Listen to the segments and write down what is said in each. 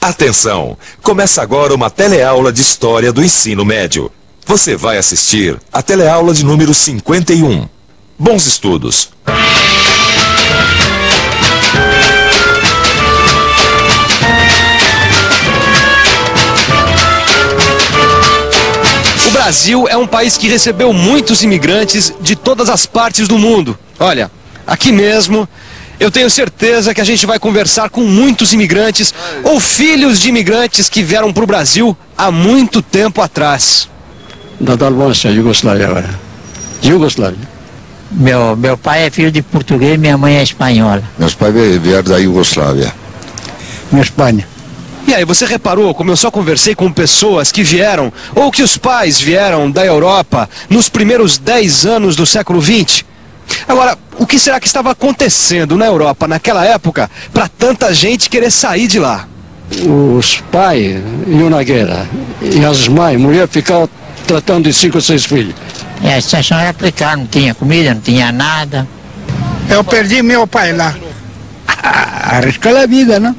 Atenção! Começa agora uma teleaula de História do Ensino Médio. Você vai assistir a teleaula de número 51. Bons estudos! O Brasil é um país que recebeu muitos imigrantes de todas as partes do mundo. Olha, aqui mesmo, eu tenho certeza que a gente vai conversar com muitos imigrantes ou filhos de imigrantes que vieram para o Brasil há muito tempo atrás. Da Dalmácia, Iugoslávia. Iugoslávia. Meu pai é filho de português, minha mãe é espanhola. Meus pais vieram da Iugoslávia. Minha Espanha. E aí, você reparou como eu só conversei com pessoas que vieram, ou que os pais vieram da Europa nos primeiros 10 anos do século XX? Agora, o que será que estava acontecendo na Europa naquela época para tanta gente querer sair de lá? Os pais iam na guerra e as mães, mulheres, ficavam tratando de 5 ou 6 filhos. A situação era precária, não tinha comida, não tinha nada. Eu perdi meu pai lá. Arriscar a vida, não?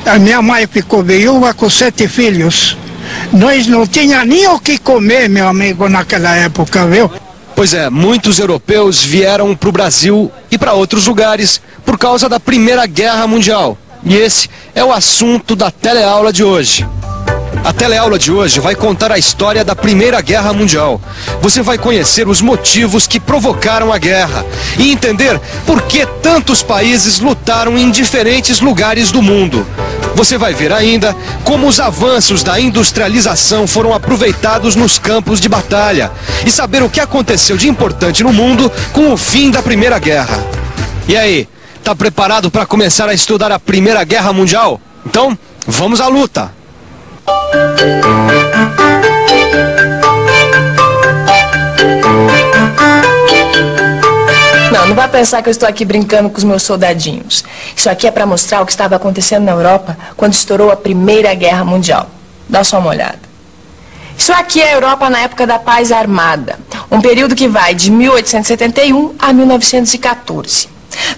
A minha mãe ficou viúva com 7 filhos. Nós não tínhamos nem o que comer, meu amigo, naquela época, viu? Pois é, muitos europeus vieram para o Brasil e para outros lugares por causa da Primeira Guerra Mundial. E esse é o assunto da teleaula de hoje. A teleaula de hoje vai contar a história da Primeira Guerra Mundial. Você vai conhecer os motivos que provocaram a guerra e entender por que tantos países lutaram em diferentes lugares do mundo. Você vai ver ainda como os avanços da industrialização foram aproveitados nos campos de batalha e saber o que aconteceu de importante no mundo com o fim da Primeira Guerra. E aí, tá preparado para começar a estudar a Primeira Guerra Mundial? Então, vamos à luta! Não vai pensar que eu estou aqui brincando com os meus soldadinhos. Isso aqui é para mostrar o que estava acontecendo na Europa quando estourou a Primeira Guerra Mundial. Dá só uma olhada. Isso aqui é a Europa na época da Paz Armada, um período que vai de 1871 a 1914.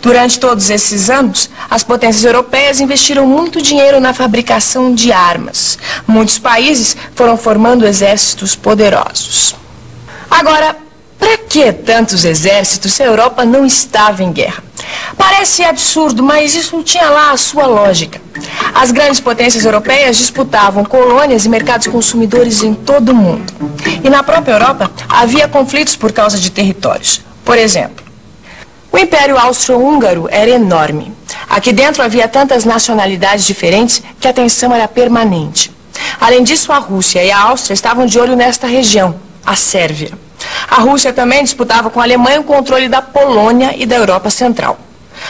Durante todos esses anos, as potências europeias investiram muito dinheiro na fabricação de armas. Muitos países foram formando exércitos poderosos. Agora, para que tantos exércitos se a Europa não estava em guerra? Parece absurdo, mas isso tinha lá a sua lógica. As grandes potências europeias disputavam colônias e mercados consumidores em todo o mundo. E na própria Europa havia conflitos por causa de territórios. Por exemplo, o Império Austro-Húngaro era enorme. Aqui dentro havia tantas nacionalidades diferentes que a tensão era permanente. Além disso, a Rússia e a Áustria estavam de olho nesta região, a Sérvia. A Rússia também disputava com a Alemanha o controle da Polônia e da Europa Central.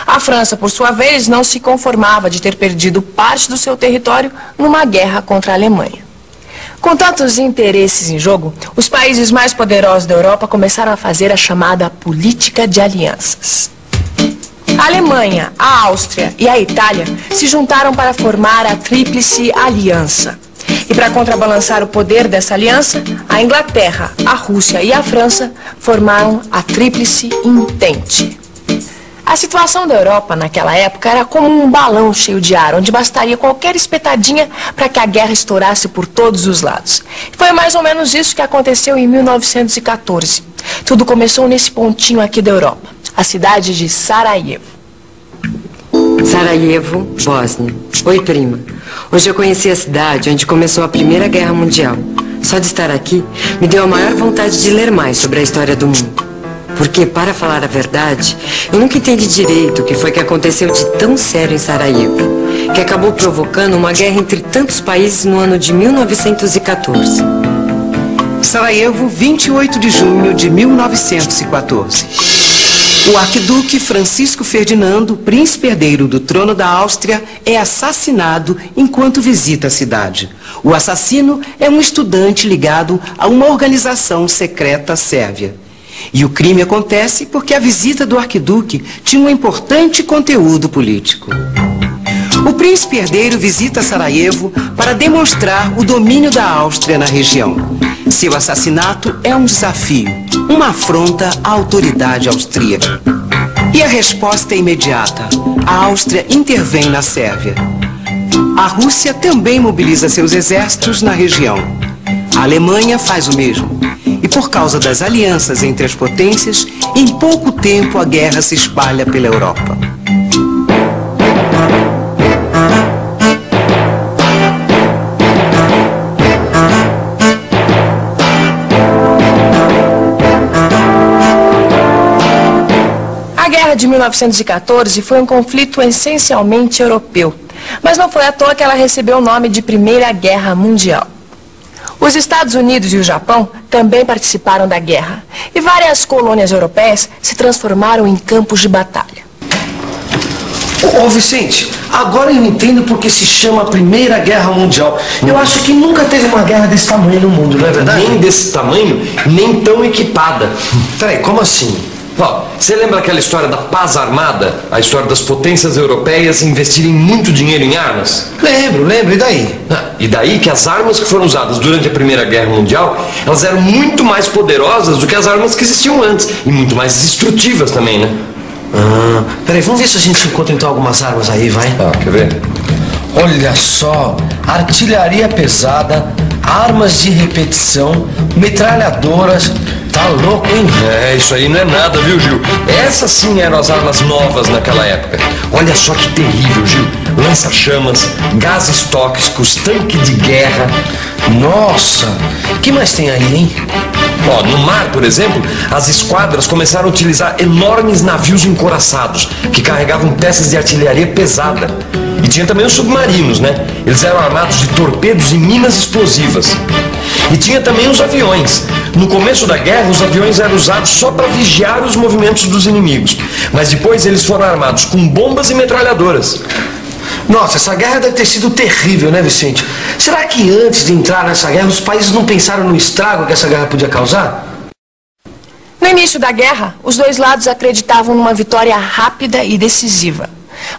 A França, por sua vez, não se conformava de ter perdido parte do seu território numa guerra contra a Alemanha. Com tantos interesses em jogo, os países mais poderosos da Europa começaram a fazer a chamada política de alianças. A Alemanha, a Áustria e a Itália se juntaram para formar a Tríplice Aliança. E para contrabalançar o poder dessa aliança, a Inglaterra, a Rússia e a França formaram a Tríplice Entente. A situação da Europa naquela época era como um balão cheio de ar, onde bastaria qualquer espetadinha para que a guerra estourasse por todos os lados. Foi mais ou menos isso que aconteceu em 1914. Tudo começou nesse pontinho aqui da Europa, a cidade de Sarajevo. Sarajevo, Bósnia. Oi, prima. Hoje eu conheci a cidade onde começou a Primeira Guerra Mundial. Só de estar aqui, me deu a maior vontade de ler mais sobre a história do mundo. Porque, para falar a verdade, eu nunca entendi direito o que foi que aconteceu de tão sério em Sarajevo, que acabou provocando uma guerra entre tantos países no ano de 1914. Sarajevo, 28 de junho de 1914. O arquiduque Francisco Ferdinando, príncipe herdeiro do trono da Áustria, é assassinado enquanto visita a cidade. O assassino é um estudante ligado a uma organização secreta sérvia. E o crime acontece porque a visita do arquiduque tinha um importante conteúdo político. O príncipe herdeiro visita Sarajevo para demonstrar o domínio da Áustria na região. Seu assassinato é um desafio, uma afronta à autoridade austríaca. E a resposta é imediata. A Áustria intervém na Sérvia. A Rússia também mobiliza seus exércitos na região. A Alemanha faz o mesmo. E por causa das alianças entre as potências, em pouco tempo a guerra se espalha pela Europa. A Guerra de 1914 foi um conflito essencialmente europeu, mas não foi à toa que ela recebeu o nome de Primeira Guerra Mundial. Os Estados Unidos e o Japão também participaram da guerra, e várias colônias europeias se transformaram em campos de batalha. Ô Vicente, agora eu entendo porque se chama Primeira Guerra Mundial. Eu acho que nunca teve uma guerra desse tamanho no mundo, não é verdade? Nem desse tamanho, nem tão equipada. Peraí, como assim? Ó, você lembra aquela história da paz armada? A história das potências europeias investirem muito dinheiro em armas? Lembro, e daí? E daí que as armas que foram usadas durante a Primeira Guerra Mundial, elas eram muito mais poderosas do que as armas que existiam antes. E muito mais destrutivas também, né? Peraí, vamos ver se a gente encontra então algumas armas aí, vai? Quer ver? Olha só, artilharia pesada, armas de repetição, metralhadoras. Tá louco, hein? Isso aí não é nada, viu, Gil? Essas sim eram as armas novas naquela época. Olha só que terrível, Gil. Lança-chamas, gases tóxicos, tanque de guerra. Nossa, o que mais tem aí, hein? Ó, no mar, por exemplo, as esquadras começaram a utilizar enormes navios encouraçados, que carregavam peças de artilharia pesada. E tinha também os submarinos, né? Eles eram armados de torpedos e minas explosivas. E tinha também os aviões. No começo da guerra, os aviões eram usados só para vigiar os movimentos dos inimigos. Mas depois eles foram armados com bombas e metralhadoras. Nossa, essa guerra deve ter sido terrível, né, Vicente? Será que antes de entrar nessa guerra, os países não pensaram no estrago que essa guerra podia causar? No início da guerra, os dois lados acreditavam numa vitória rápida e decisiva.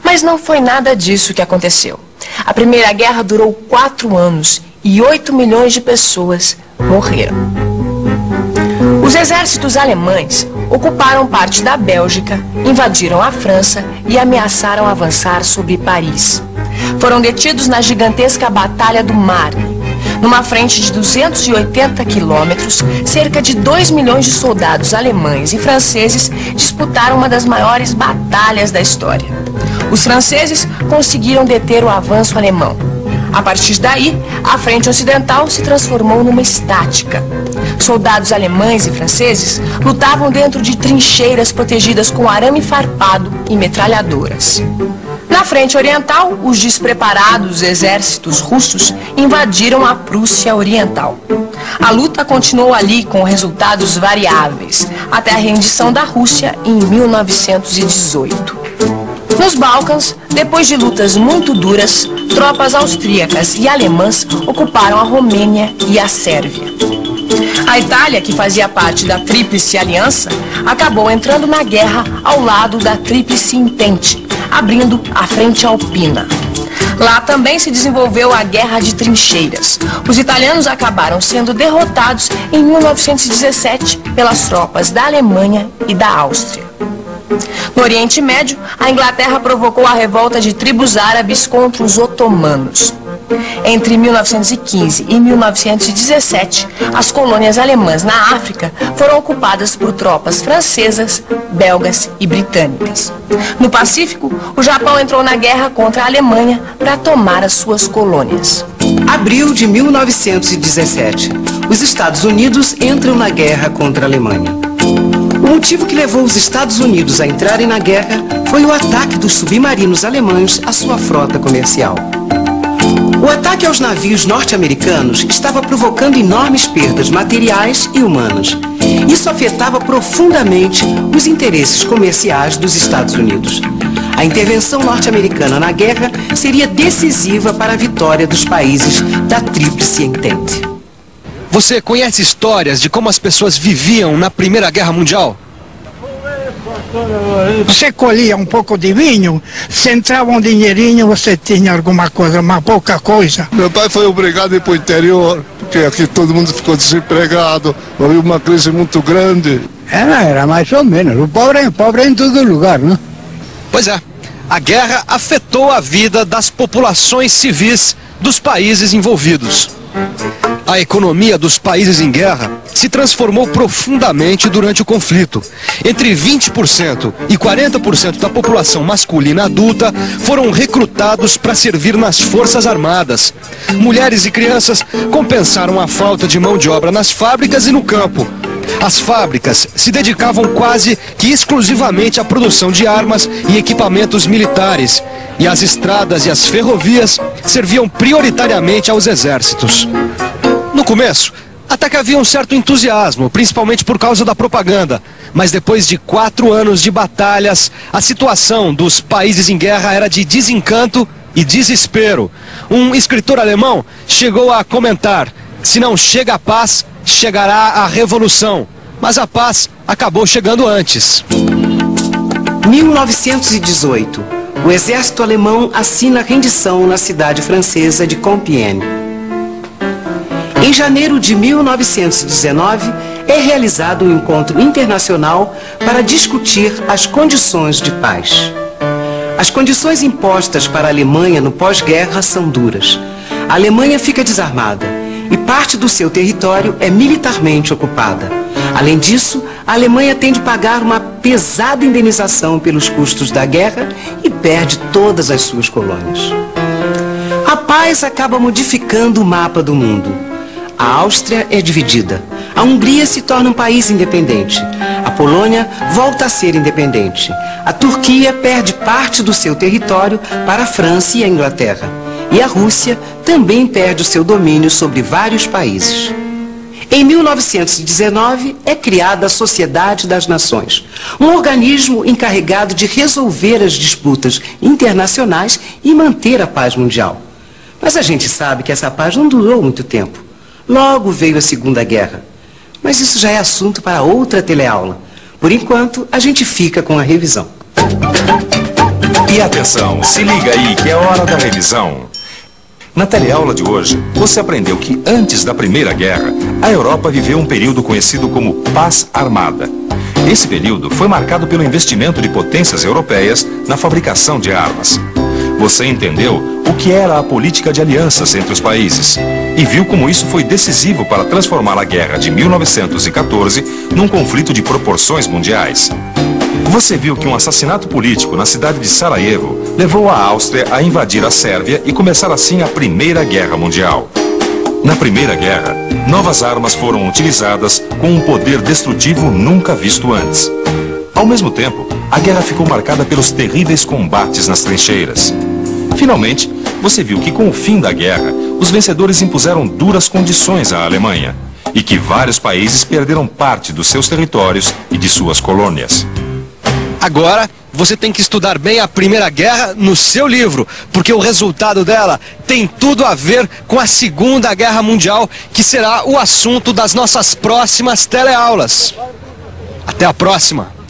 Mas não foi nada disso que aconteceu. A Primeira Guerra durou 4 anos e 8 milhões de pessoas morreram. Os exércitos alemães ocuparam parte da Bélgica, invadiram a França e ameaçaram avançar sobre Paris. Foram detidos na gigantesca Batalha do Marne. Numa frente de 280 quilômetros, cerca de 2 milhões de soldados alemães e franceses disputaram uma das maiores batalhas da história. Os franceses conseguiram deter o avanço alemão. A partir daí, a frente ocidental se transformou numa estática. Soldados alemães e franceses lutavam dentro de trincheiras protegidas com arame farpado e metralhadoras. Na frente oriental, os despreparados exércitos russos invadiram a Prússia Oriental. A luta continuou ali com resultados variáveis, até a rendição da Rússia em 1918. Nos Balcãs, depois de lutas muito duras, tropas austríacas e alemãs ocuparam a Romênia e a Sérvia. A Itália, que fazia parte da Tríplice Aliança, acabou entrando na guerra ao lado da Tríplice Entente, abrindo a Frente Alpina. Lá também se desenvolveu a Guerra de Trincheiras. Os italianos acabaram sendo derrotados em 1917 pelas tropas da Alemanha e da Áustria. No Oriente Médio, a Inglaterra provocou a revolta de tribos árabes contra os otomanos. Entre 1915 e 1917, as colônias alemãs na África foram ocupadas por tropas francesas, belgas e britânicas. No Pacífico, o Japão entrou na guerra contra a Alemanha para tomar as suas colônias. Abril de 1917. Os Estados Unidos entram na guerra contra a Alemanha. O motivo que levou os Estados Unidos a entrarem na guerra foi o ataque dos submarinos alemães à sua frota comercial. O ataque aos navios norte-americanos estava provocando enormes perdas materiais e humanas. Isso afetava profundamente os interesses comerciais dos Estados Unidos. A intervenção norte-americana na guerra seria decisiva para a vitória dos países da Tríplice Entente. Você conhece histórias de como as pessoas viviam na Primeira Guerra Mundial? Você colhia um pouco de vinho, se entrava um dinheirinho, você tinha alguma coisa, mas pouca coisa. Meu pai foi obrigado a ir para o interior, porque aqui todo mundo ficou desempregado, houve uma crise muito grande. Era mais ou menos. O pobre é em todo lugar, né? Pois é, a guerra afetou a vida das populações civis dos países envolvidos. A economia dos países em guerra se transformou profundamente durante o conflito. Entre 20% e 40% da população masculina adulta foram recrutados para servir nas forças armadas. Mulheres e crianças compensaram a falta de mão de obra nas fábricas e no campo. As fábricas se dedicavam quase que exclusivamente à produção de armas e equipamentos militares, e as estradas e as ferrovias serviam prioritariamente aos exércitos. No começo, até que havia um certo entusiasmo, principalmente por causa da propaganda, mas depois de 4 anos de batalhas, a situação dos países em guerra era de desencanto e desespero. Um escritor alemão chegou a comentar: se não chega a paz, chegará a revolução. Mas a paz acabou chegando antes. 1918. O exército alemão assina a rendição na cidade francesa de Compiègne. Em janeiro de 1919, é realizado um encontro internacional para discutir as condições de paz. As condições impostas para a Alemanha no pós-guerra são duras. A Alemanha fica desarmada e parte do seu território é militarmente ocupada. Além disso, a Alemanha tem de pagar uma pesada indenização pelos custos da guerra e perde todas as suas colônias. A paz acaba modificando o mapa do mundo. A Áustria é dividida. A Hungria se torna um país independente. A Polônia volta a ser independente. A Turquia perde parte do seu território para a França e a Inglaterra. E a Rússia também perde o seu domínio sobre vários países. Em 1919, é criada a Sociedade das Nações, um organismo encarregado de resolver as disputas internacionais e manter a paz mundial. Mas a gente sabe que essa paz não durou muito tempo. Logo veio a Segunda Guerra. Mas isso já é assunto para outra teleaula. Por enquanto, a gente fica com a revisão. E atenção, se liga aí que é hora da revisão. Na teleaula de hoje, você aprendeu que antes da Primeira Guerra, a Europa viveu um período conhecido como Paz Armada. Esse período foi marcado pelo investimento de potências europeias na fabricação de armas. Você entendeu o que era a política de alianças entre os países e viu como isso foi decisivo para transformar a guerra de 1914 num conflito de proporções mundiais. Você viu que um assassinato político na cidade de Sarajevo levou a Áustria a invadir a Sérvia e começar assim a Primeira Guerra Mundial. Na Primeira Guerra, novas armas foram utilizadas com um poder destrutivo nunca visto antes. Ao mesmo tempo, a guerra ficou marcada pelos terríveis combates nas trincheiras. Finalmente, você viu que com o fim da guerra, os vencedores impuseram duras condições à Alemanha e que vários países perderam parte dos seus territórios e de suas colônias. Agora, você tem que estudar bem a Primeira Guerra no seu livro, porque o resultado dela tem tudo a ver com a Segunda Guerra Mundial, que será o assunto das nossas próximas teleaulas. Até a próxima!